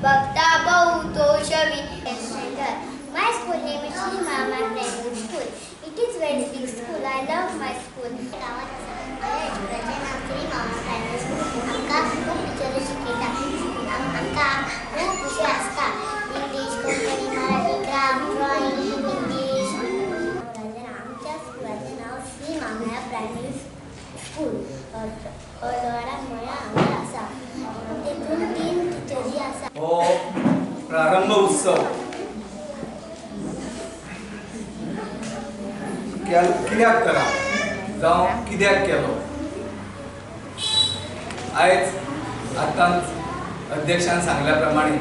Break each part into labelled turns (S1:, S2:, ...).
S1: बघता बहुतो शवी. My school name is Sri Mama Primary School. It is very big school. I love my school. गावात माझ्या स्कूलचे नाव श्री मामा प्रायमरी स्कूल. आमका खूप टीचर शिकयता. आमका खूप विषय असता. English, Konkani, Marathi, grammar, drawing, English. आमच्या स्कूलचे नाव श्री मामा प्रायमरी स्कूल. हळदवाडा मळा हांगा आसा. तेतून 3 टीचरी आसा.
S2: हो प्रारंभ उत्सव कित्याक करा जावं कित्याक केलो. आयज आतांच अध्यक्षान सांगल्या प्रमाणे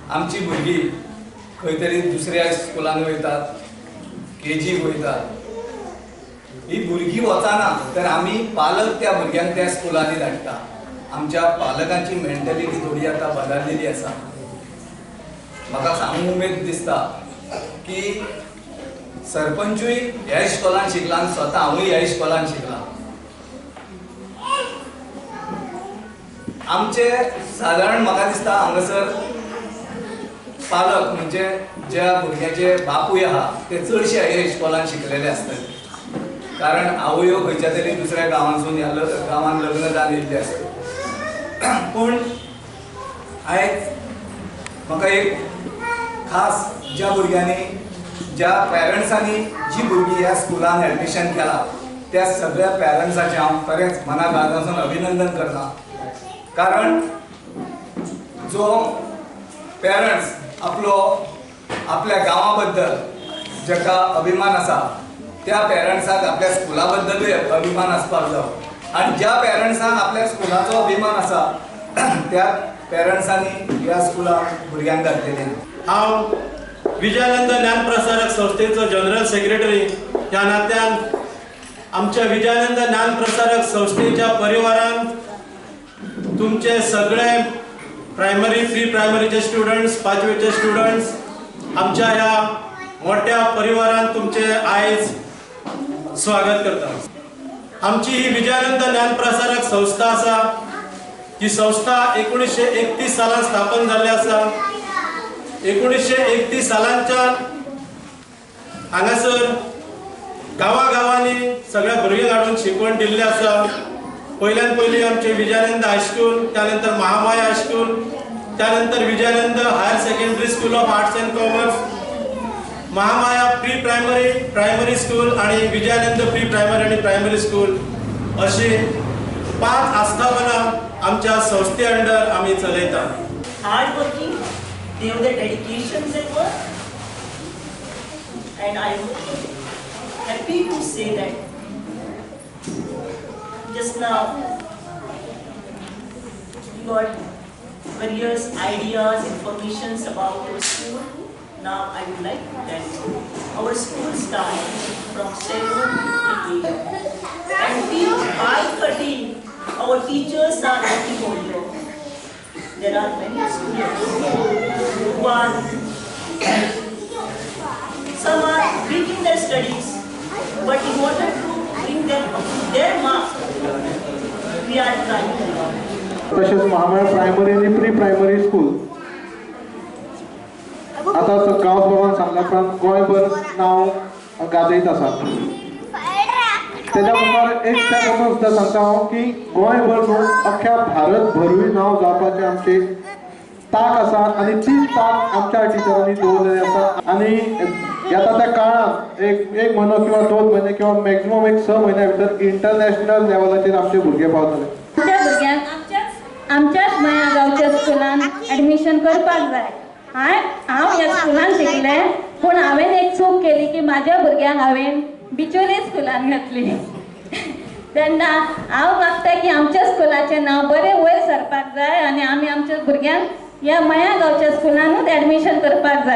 S2: आमची भुरगीं खंय तरी दुसऱ्या स्कुलान वयतात, KG वयतात. ही भुरगीं वचना तर आमी पालक त्या भुरग्यांक त्या स्कुलांनी धाडटा. आमच्या पालकांची मेंटॅलिटी थोडी आता बदललेली आसा. म्हाका सांगूंक उमेद दिसता की सरपंचूय ह्या इश्कोलान शिकला आनी स्वता हांवूय ह्या इश्कोलान शिकला. आमचे सादारण म्हाका दिसता हांगासर पालक म्हणजे ज्या भुरग्याचे बापूय आहा ते चडशे ह्या इश्कोलान शिकलेले आसतले. कारण आवयो खंयच्या तरी दुसऱ्या गांवांसून ह्या गांवान लग्न जावन येयल्ले आसतले. पूण आयज म्हाका एक खास ज्या भुरग्यांनी ज्या पॅरंट्सांनी जी भुरगीं ह्या स्कुलान एडमिशन केला त्या सगळ्या पॅरंट्सांचे हांव खरेंच मनाभागासून अभिनंदन करता. कारण जो पॅरंट्स आपल्या गांवा बद्दल जाका अभिमान आसा त्या पॅरंट्साक आपल्या स्कुला बद्दलूय अभिमान आसपाक जाय. आनी ज्या पॅरंट्सांक आपल्या स्कुलाचो अभिमान आसा त्या पॅरंट्सांनी ह्या स्कुलाक भुरग्यांक घातलेली.
S3: हांव विजयानंद ज्ञानप्रसारक संस्थेचो जनरल सेक्रेटरी ह्या नात्यान आमच्या विजयानंद ज्ञानप्रसारक संस्थेच्या परिवारान तुमचे सगळे प्रायमरी प्री प्रायमरीचे स्टुडंट्स, 5वीचे स्टुडंट्स आमच्या ह्या मोठ्या परिवारान तुमचे आयज स्वागत करता. आमची ही विजयानंद ज्ञानप्रसारक संस्था आसा. ही संस्था 1931 सालान स्थापन जाल्ली आसा. 1931 सालांच्यान हांगासर गांवांनी सगळ्या भुरग्यांक हाडून शिकवण दिल्ली आसा. पयल्यान पयली आमचे विजयानंद हायस्कूल, त्यानंतर महामाया हायस्कूल, त्यानंतर Vijayanand higher secondary school of arts and commerce, Mahamaya pre primary school आणि विजयानंद प्री प्रायमरी आणि प्रायमरी स्कूल अशी 5 आस्थापना आमच्या संस्थे अंडर आम्ही चलयता.
S4: Hard working, they have their dedication to their work, and I am happy to say that just now we got various ideas, informations about our school. Now I would like to tell you, our school starts from 7:50 AM until 5:30. Our teachers are working over here. There are many students who are, some are beating their studies, but in order to bring them up to their marks, we are trying to learn.
S5: तसेच Mahamaya primary आणि pre primary school आता गांवप्रमाण सांगल्या प्रमाण गोंयभर नाव गाजयत आसा. त्याच्या बरोबर एक त्या बरोबर सुद्धा सांगता हांव की गोंयभर न्हू अख्ख्या भारतभरूय नांव जावपाचें आमचें ताक आसा आनी ती ताक आमच्या टिचरांनी दवरलेली आसा. आनी येता त्या काळात एक म्हयनो किंवा 2 म्हयने किंवा मॅक्झिमम 6 म्हयन्या भितर इंटरनॅशनल लेवलाचेर आमचे भुरगे पावतले.
S6: आमच्या भुरग्यांक आमच्याच मया गांवच्या स्कुलान ऍडमिशन करपाक जाय. हांव ह्या स्कुलान शिकलें पूण हांवें एक चूक केली की म्हाज्या भुरग्यांक हांवें बिचोले स्कुलान घातली. तेन्ना हांव मागता की आमच्या स्कुलाचें नांव बरें वयर सरपाक जाय आनी आमी आमच्या भुरग्यांक ह्या मया गांवच्या स्कुलानूच ऍडमिशन करपाक जाय.